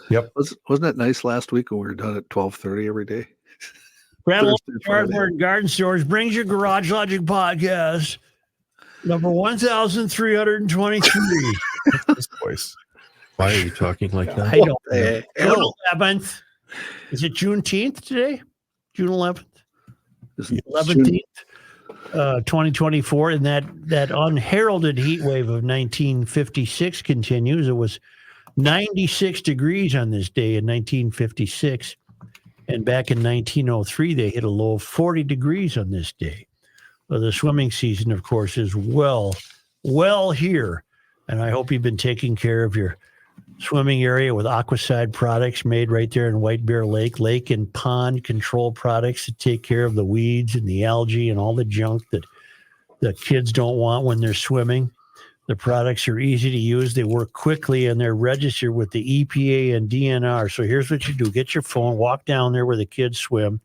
Yep. Wasn't it nice last week when we were done at 12:30 every day? Grand Hardware and Garden Stores brings you Garage Logic Podcast, number 1,323. This voice. Why are you talking like that? I don't know. June 11th. Is it Juneteenth today? June 11th? 11th, 2024. And that unheralded heat wave of 1956 continues. It was 96 degrees on this day in 1956. And back in 1903, they hit a low of 40 degrees on this day. The swimming season, of course, is well here. And I hope you've been taking care of your swimming area with Aquaside products made right there in White Bear Lake and pond control products to take care of the weeds and the algae and all the junk that the kids don't want when they're swimming. The products are easy to use. They work quickly, and they're registered with the EPA and DNR. So here's what you do. Get your phone, walk down there where the kids swim.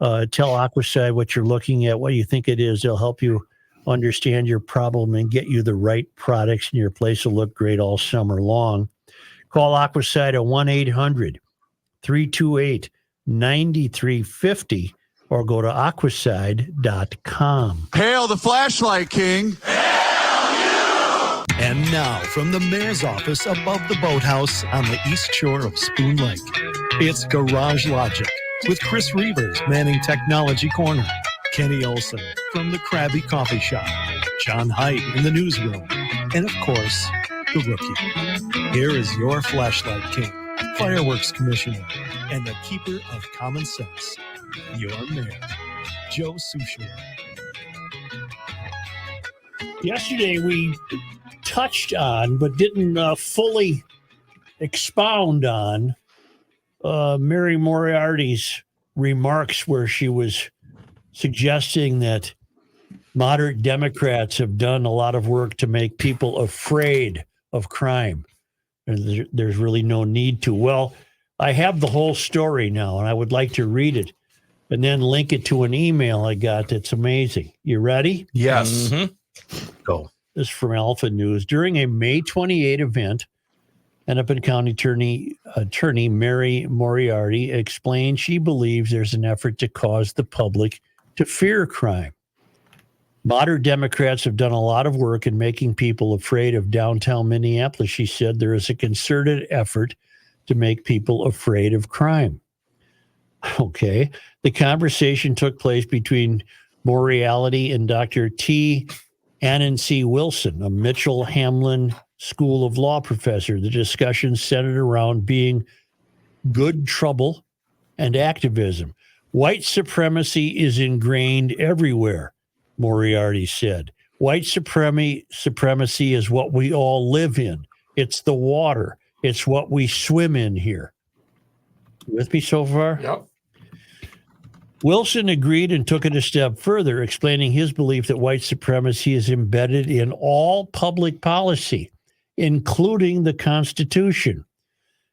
Tell Aquaside what you're looking at, what you think it is. They'll help you understand your problem and get you the right products, and your place will look great all summer long. Call Aquaside at 1-800-328-9350 or go to aquaside.com. Hail the flashlight king. And now, from the mayor's office above the boathouse on the east shore of Spoon Lake, it's Garage Logic with Chris Reavers manning Technology Corner, Kenny Olson from the Krabby Coffee Shop, John Heidt in the newsroom, and of course, the Rookie. Here is your flashlight king, fireworks commissioner, and the keeper of common sense, your mayor, Joe Souchere. Yesterday, we touched on, but didn't fully expound on, Mary Moriarty's remarks where she was suggesting that moderate Democrats have done a lot of work to make people afraid of crime. And there's really no need to. Well, I have the whole story now, and I would like to read it and then link it to an email I got that's amazing. You ready? Yes. Mm-hmm. Go. This is from Alpha News. During a May 28 event, Hennepin County Attorney Mary Moriarty explained she believes there's an effort to cause the public to fear crime. Moderate Democrats have done a lot of work in making people afraid of downtown Minneapolis. She said there is a concerted effort to make people afraid of crime. Okay. The conversation took place between Moriarty and Dr. T. Annan C. Wilson, a Mitchell Hamline School of Law professor. The discussion centered around being good trouble and activism. White supremacy is ingrained everywhere, Moriarty said. White supremacy is what we all live in. It's the water. It's what we swim in here. With me so far? Yep. Wilson agreed and took it a step further, explaining his belief that white supremacy is embedded in all public policy, including the Constitution.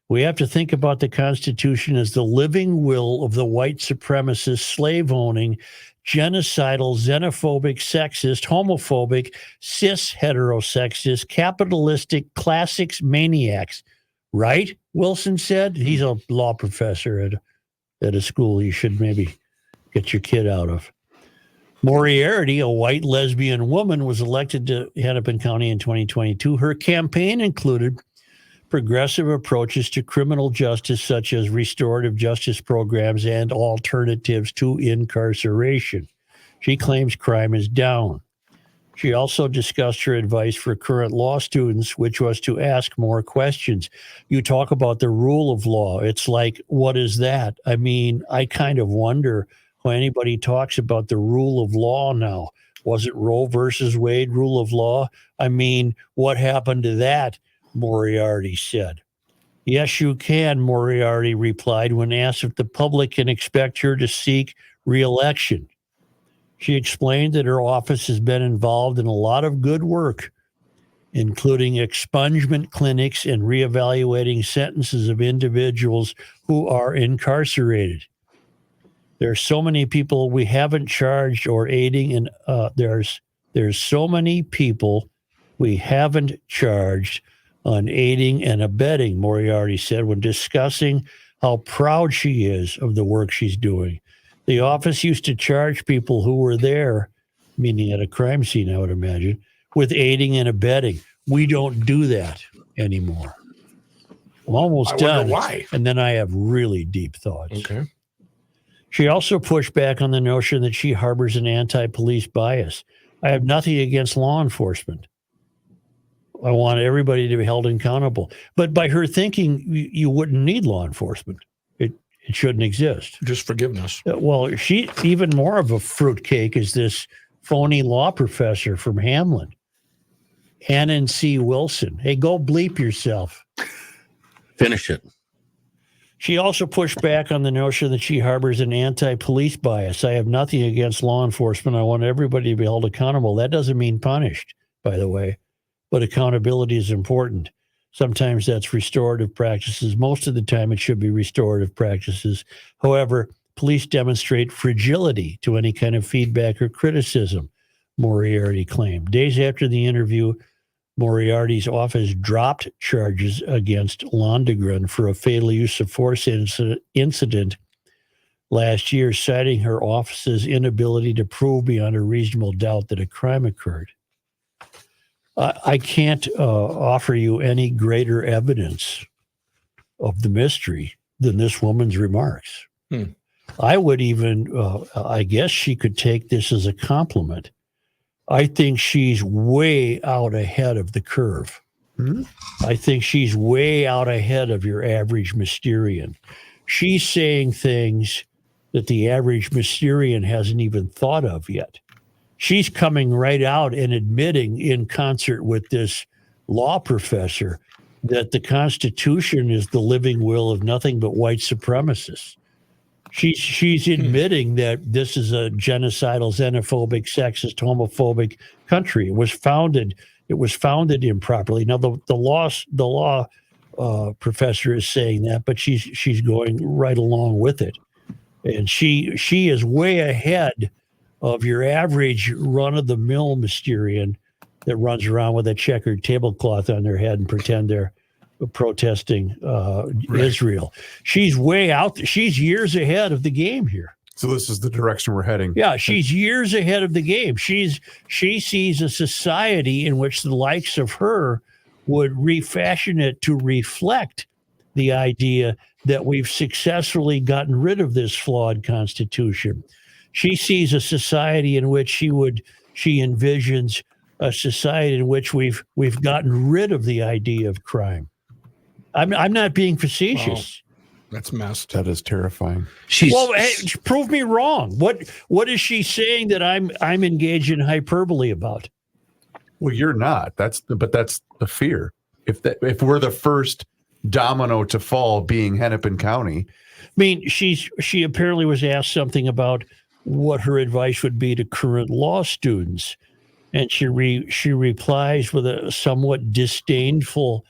We have to think about the Constitution as the living will of the white supremacist, slave-owning, genocidal, xenophobic, sexist, homophobic, cis heterosexist, capitalistic, classics maniacs. Right? Wilson said. He's a law professor at a school you should maybe get your kid out of. Moriarty, a white lesbian woman, was elected to Hennepin County in 2022. Her campaign included progressive approaches to criminal justice, such as restorative justice programs and alternatives to incarceration. She claims crime is down. She also discussed her advice for current law students, which was to ask more questions. You talk about the rule of law. It's like, what is that? I mean, I kind of wonder when anybody talks about the rule of law now. Was it Roe versus Wade rule of law? I mean, what happened to that? Moriarty said. Yes, you can, Moriarty replied when asked if the public can expect her to seek re-election. She explained that her office has been involved in a lot of good work, including expungement clinics and reevaluating sentences of individuals who are incarcerated. There are so many people we haven't charged or aiding, and there's so many people we haven't charged on aiding and abetting, Moriarty said when discussing how proud she is of the work she's doing. The office used to charge people who were there, meaning at a crime scene, I would imagine, with aiding and abetting. We don't do that anymore. I'm almost done. Why? And then I have really deep thoughts. Okay. She also pushed back on the notion that she harbors an anti-police bias. I have nothing against law enforcement. I want everybody to be held accountable. But by her thinking, you wouldn't need law enforcement. It shouldn't exist. Just forgiveness. Well, she even more of a fruitcake is this phony law professor from Hamline, Annan C. Wilson. Hey, go bleep yourself. Finish it. She also pushed back on the notion that she harbors an anti-police bias. I have nothing against law enforcement. I want everybody to be held accountable. That doesn't mean punished, by the way, but accountability is important. Sometimes that's restorative practices. Most of the time, it should be restorative practices. However, police demonstrate fragility to any kind of feedback or criticism, Moriarty claimed. Days after the interview, Moriarty's office dropped charges against Londegren for a fatal use of force incident last year, citing her office's inability to prove beyond a reasonable doubt that a crime occurred. I can't offer you any greater evidence of the mystery than this woman's remarks. I would even, I guess she could take this as a compliment. I think she's way out ahead of the curve. I think she's way out ahead of your average Mysterian. She's saying things that the average Mysterian hasn't even thought of yet. She's coming right out and admitting in concert with this law professor that the Constitution is the living will of nothing but white supremacists. She's admitting that this is a genocidal, xenophobic, sexist, homophobic country. It was founded improperly. Now the law professor is saying that, but she's going right along with it, and she is way ahead of your average run-of-the-mill Mysterian that runs around with a checkered tablecloth on their head and pretend they're protesting Israel. She's way out. She's years ahead of the game here. So this is the direction we're heading. Yeah, she's years ahead of the game. She sees a society in which the likes of her would refashion it to reflect the idea that we've successfully gotten rid of this flawed Constitution. She sees a society in which she envisions a society in which we've gotten rid of the idea of crime. I'm not being facetious. Wow. That's messed. That is terrifying. Well, hey, prove me wrong. What is she saying that I'm engaged in hyperbole about? Well, you're not. That's the fear. If we're the first domino to fall, being Hennepin County. I mean, she apparently was asked something about what her advice would be to current law students, and she replies with a somewhat disdainful,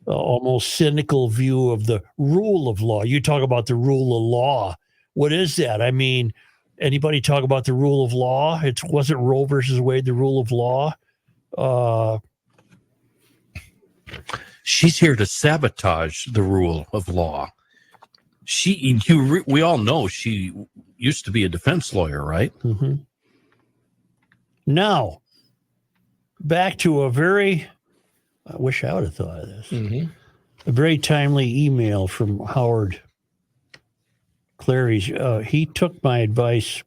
almost cynical view of the rule of law. You talk about the rule of law. What is that? I mean, anybody talk about the rule of law? It wasn't Roe versus Wade, the rule of law. She's here to sabotage the rule of law. We all know she used to be a defense lawyer, right? Mm-hmm. Now, back to a very, I wish I would have thought of this, a very timely email from Howard Clary's. He took my advice.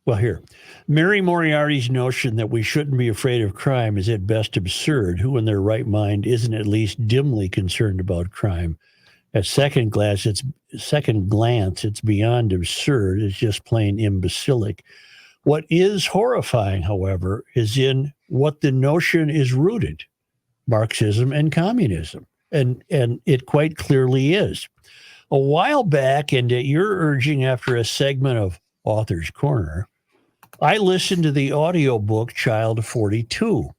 Well, here, Mary Moriarty's notion that we shouldn't be afraid of crime is at best absurd. Who in their right mind isn't at least dimly concerned about crime? At second glance, it's beyond absurd. It's just plain imbecilic. What is horrifying, however, is in what the notion is rooted: Marxism and communism. And it quite clearly is. A while back, and at your urging after a segment of Author's Corner, I listened to the audiobook Child 42.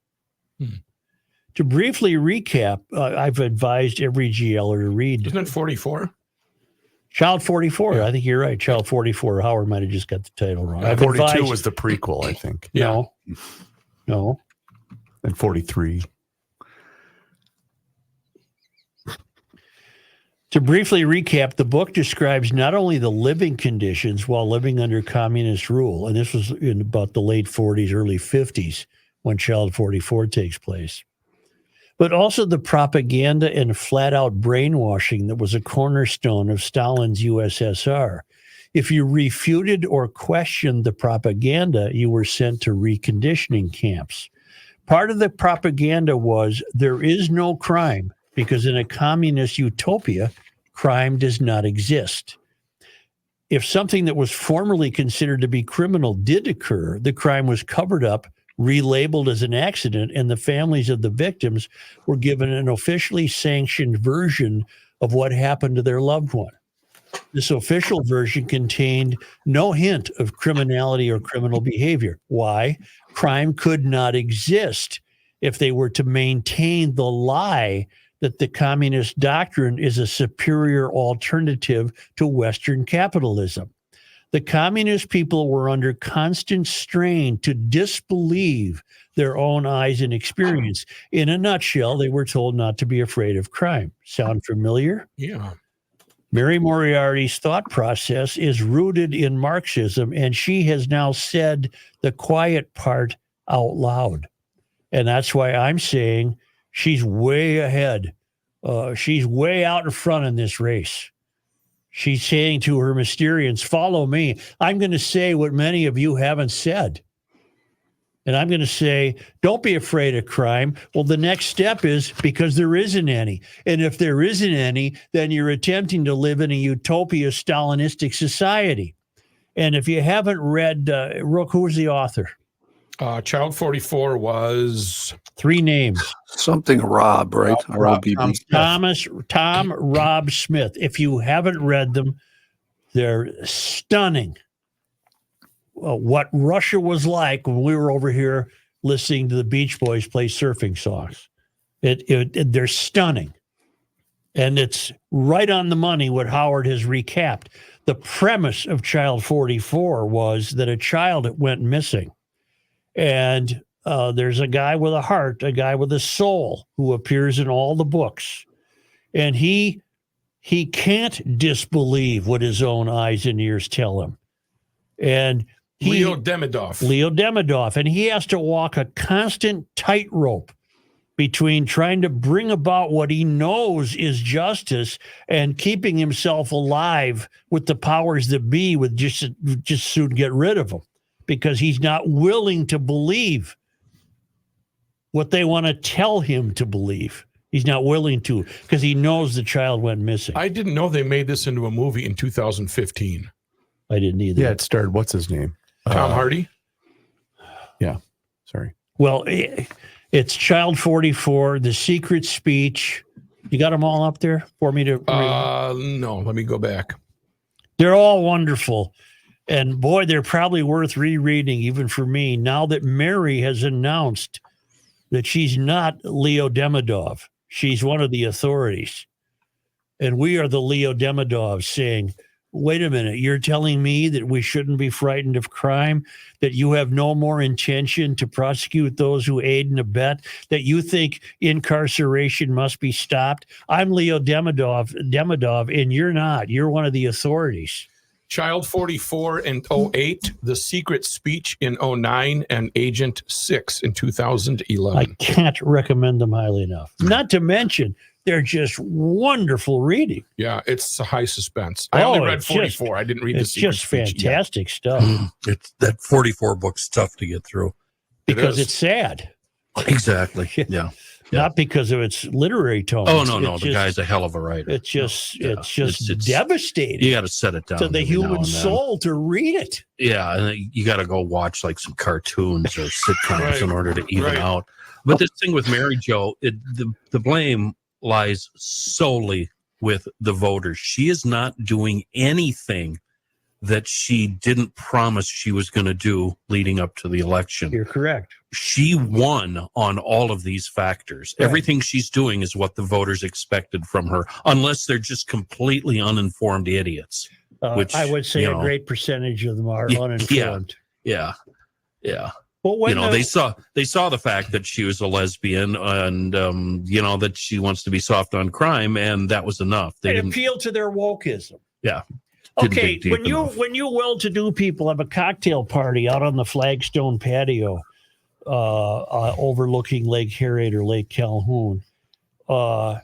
To briefly recap, I've advised every GLer to read. Isn't it 44? Child 44. Yeah. I think you're right. Child 44. Howard might have just got the title wrong. 42 was the prequel, I think. No. And 43. To briefly recap, the book describes not only the living conditions while living under communist rule, and this was in about the late 40s, early 50s when Child 44 takes place, but also the propaganda and flat-out brainwashing that was a cornerstone of Stalin's USSR. If you refuted or questioned the propaganda, you were sent to reconditioning camps. Part of the propaganda was there is no crime because in a communist utopia, crime does not exist. If something that was formerly considered to be criminal did occur, the crime was covered up, relabeled as an accident, and the families of the victims were given an officially sanctioned version of what happened to their loved one. This official version contained no hint of criminality or criminal behavior. Why? Crime could not exist if they were to maintain the lie that the communist doctrine is a superior alternative to Western capitalism. The communist people were under constant strain to disbelieve their own eyes and experience. In a nutshell, they were told not to be afraid of crime. Sound familiar? Yeah. Mary Moriarty's thought process is rooted in Marxism, and she has now said the quiet part out loud. And that's why I'm saying she's way ahead. She's way out in front in this race. She's saying to her Mysterians, follow me. I'm going to say what many of you haven't said. And I'm going to say, don't be afraid of crime. Well, the next step is because there isn't any. And if there isn't any, then you're attempting to live in a utopia Stalinistic society. And if you haven't read, Rook, who was the author? Child 44 was 3 names. Something Rob, right? R-O-B-B. Tom Rob Smith. If you haven't read them, they're stunning. What Russia was like when we were over here listening to the Beach Boys play surfing songs. They're stunning. And it's right on the money what Howard has recapped. The premise of Child 44 was that a child went missing. And there's a guy with a heart, a guy with a soul who appears in all the books. And he can't disbelieve what his own eyes and ears tell him. And Leo Demidov. And he has to walk a constant tightrope between trying to bring about what he knows is justice and keeping himself alive with the powers that be would just soon get rid of him because he's not willing to believe what they want to tell him to believe. He's not willing to because he knows the child went missing. I didn't know they made this into a movie in 2015. I didn't either. Yeah, it starred, what's his name? Tom Hardy? Yeah, sorry. Well, it's Child 44, The Secret Speech. You got them all up there for me to read? No, let me go back. They're all wonderful. And boy, they're probably worth rereading, even for me, now that Mary has announced that she's not Leo Demidov. She's one of the authorities. And we are the Leo Demidovs saying, wait a minute, you're telling me that we shouldn't be frightened of crime, that you have no more intention to prosecute those who aid and abet, that you think incarceration must be stopped? I'm Leo Demidov, and you're not. You're one of the authorities. Child 44 in 08, The Secret Speech in 09, and Agent 6 in 2011. I can't recommend them highly enough. Not to mention, they're just wonderful reading. Yeah, it's a high suspense. I only read 44. I didn't read The Secret It's just Speech fantastic stuff It's that 44 book's tough to get through. because it's sad. Exactly. Yeah. Not because of its literary tone. Oh no, It's the just- guy's a hell of a writer. It's just It's devastating you got to set it down to the every now human and then. soul to read it. Yeah, and you got to go watch like some cartoons or sitcoms Right. in order to even Right. out. But this thing with Mary Jo, the blame lies solely with the voters. She is not doing anything that she didn't promise she was going to do leading up to the election. You're correct. She won on all of these factors. Right. Everything she's doing is what the voters expected from her, unless they're just completely uninformed idiots. Which, I would say you a know, great percentage of them are Yeah, uninformed. Yeah. Well, when they saw the fact that she was a lesbian and that she wants to be soft on crime, and that was enough. They didn't appeal to their wokeism. Yeah. Okay, when you well-to-do people have a cocktail party out on the flagstone patio overlooking Lake Harriet or Lake Calhoun, are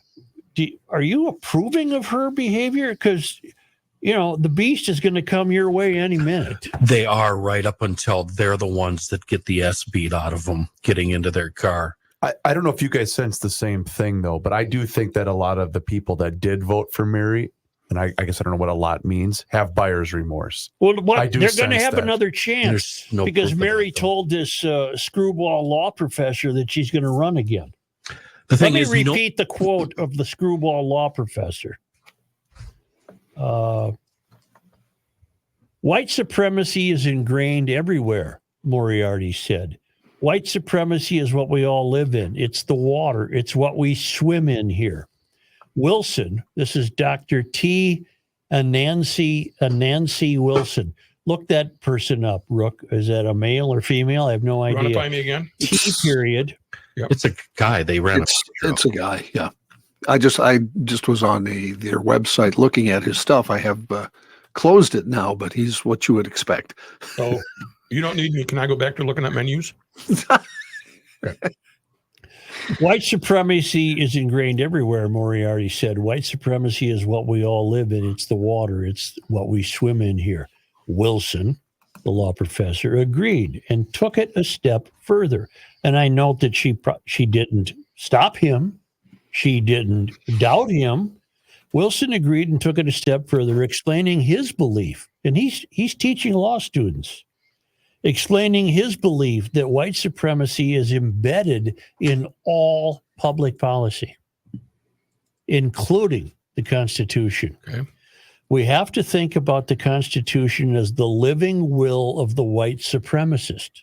you approving of her behavior? Because the beast is going to come your way any minute. They are, right up until they're the ones that get the S beat out of them getting into their car. I don't know if you guys sense the same thing, though, but I do think that a lot of the people that did vote for Mary, and I guess I don't know what a lot means, have buyer's remorse. Well, they're going to have another chance no because proof of Mary that, told this screwball law professor that she's going to run again. The thing Let me repeat the quote of the screwball law professor. White supremacy is ingrained everywhere, Moriarty said. White supremacy is what we all live in. It's the water. It's what we swim in here. Wilson, this is Dr. T. Anansi Wilson. Look that person up, Rook. Is that a male or female? I have no idea. Want to find me again? T period. Yep. It's a guy. They ran It's a guy, yeah. I just was on their website looking at his stuff. I have closed it now, but he's what you would expect. Oh, you don't need me. Can I go back to looking at menus? White supremacy is ingrained everywhere, Moriarty said. White supremacy is what we all live in. It's the water. It's what we swim in here. Wilson, the law professor, agreed and took it a step further. And I note that she didn't stop him. She didn't doubt him. Wilson agreed and took it a step further, explaining his belief. And he's teaching law students, explaining his belief that white supremacy is embedded in all public policy, including the Constitution. Okay. We have to think about the Constitution as the living will of the white supremacist,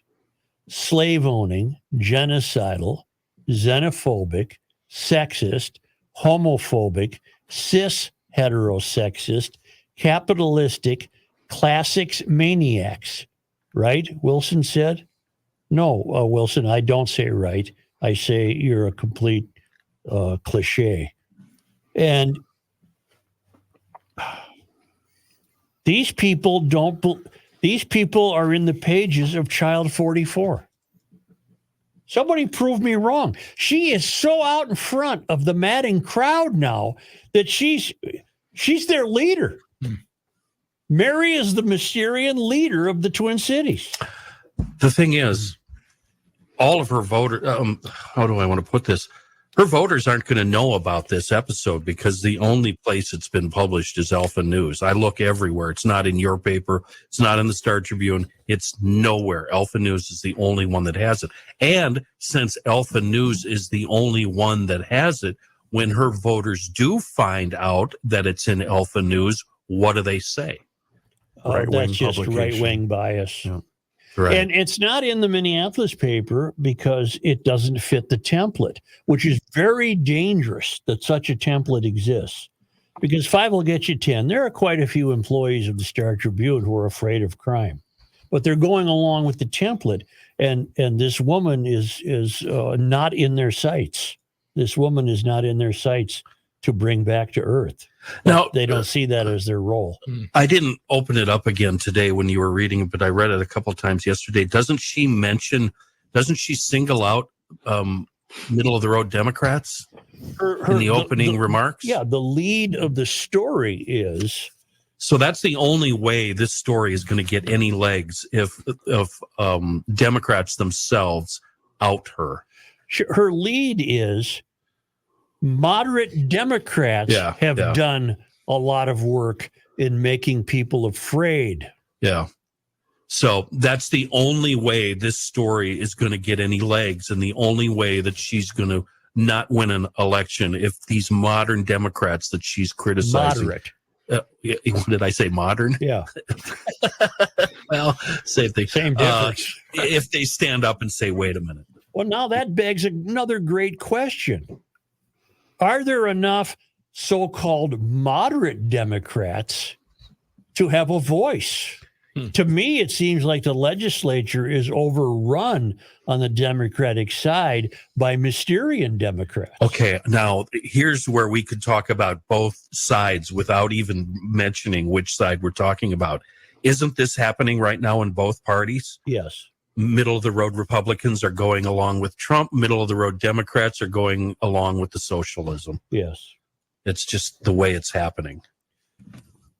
slave-owning, genocidal, xenophobic, sexist, homophobic, cis-heterosexist, capitalistic, classics maniacs. Right? Wilson said. No, Wilson, I don't say right. I say you're a complete cliche. And these people are in the pages of Child 44. Somebody prove me wrong. She is so out in front of the madding crowd now that she's their leader. Mary is the Mysterian leader of the Twin Cities. The thing is, all of her voters, how do I want to put this? Her voters aren't going to know about this episode because the only place it's been published is Alpha News. I look everywhere. It's not in your paper. It's not in the Star Tribune. It's nowhere. Alpha News is the only one that has it. And since Alpha News is the only one that has it, when her voters do find out that it's in Alpha News, what do they say? That's just right-wing bias. Yeah. Right. And it's not in the Minneapolis paper because it doesn't fit the template, which is very dangerous that such a template exists. Because 5 will get you 10. There are quite a few employees of the Star Tribune who are afraid of crime, but they're going along with the template. And this woman is not in their sights. This woman is not in their sights to bring back to earth. Now, they don't see that as their role. I didn't open it up again today when you were reading it, but I read it a couple of times yesterday. Doesn't she single out middle of the road Democrats in the opening remarks? Yeah, the lead of the story is. So that's the only way this story is going to get any legs if Democrats themselves out her. Her lead is moderate Democrats have done a lot of work in making people afraid. Yeah. So that's the only way this story is going to get any legs, and the only way that she's going to not win an election if these modern Democrats that she's criticizing. Moderate. Did I say modern? Yeah. Well, same thing. Same difference. If they stand up and say, wait a minute. Well, now that begs another great question. Are there enough so-called moderate Democrats to have a voice? To me, it seems like the legislature is overrun on the Democratic side by Mysterian Democrats. Okay, now here's where we could talk about both sides without even mentioning which side we're talking about. Isn't this happening right now in both parties? Yes. Middle of the road Republicans are going along with Trump. Middle of the road Democrats are going along with the socialism. Yes. It's just the way it's happening.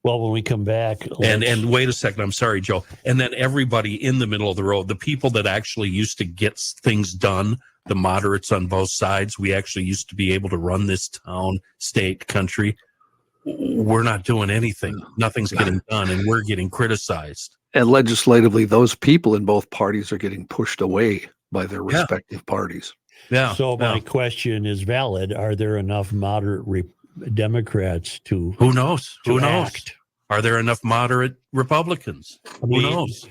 Well, when we come back, And wait a second, I'm sorry, Joe. And then everybody in the middle of the road, the people that actually used to get things done, the moderates on both sides, we actually used to be able to run this town, state, country. We're not doing anything. Nothing's getting done, and we're getting criticized. And legislatively, those people in both parties are getting pushed away by their respective parties. Yeah. So my question is valid. Are there enough moderate Democrats to Who knows? Who knows? act? Are there enough moderate Republicans? I mean, Who knows?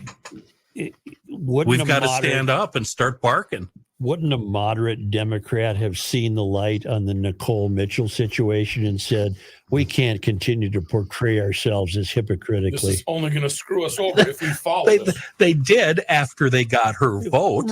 Wouldn't We've a got to moderate- stand up and start barking. Wouldn't a moderate Democrat have seen the light on the Nicole Mitchell situation and said, we can't continue to portray ourselves as This hypocritically? is only going to screw us over if we follow this. They did after they got her vote.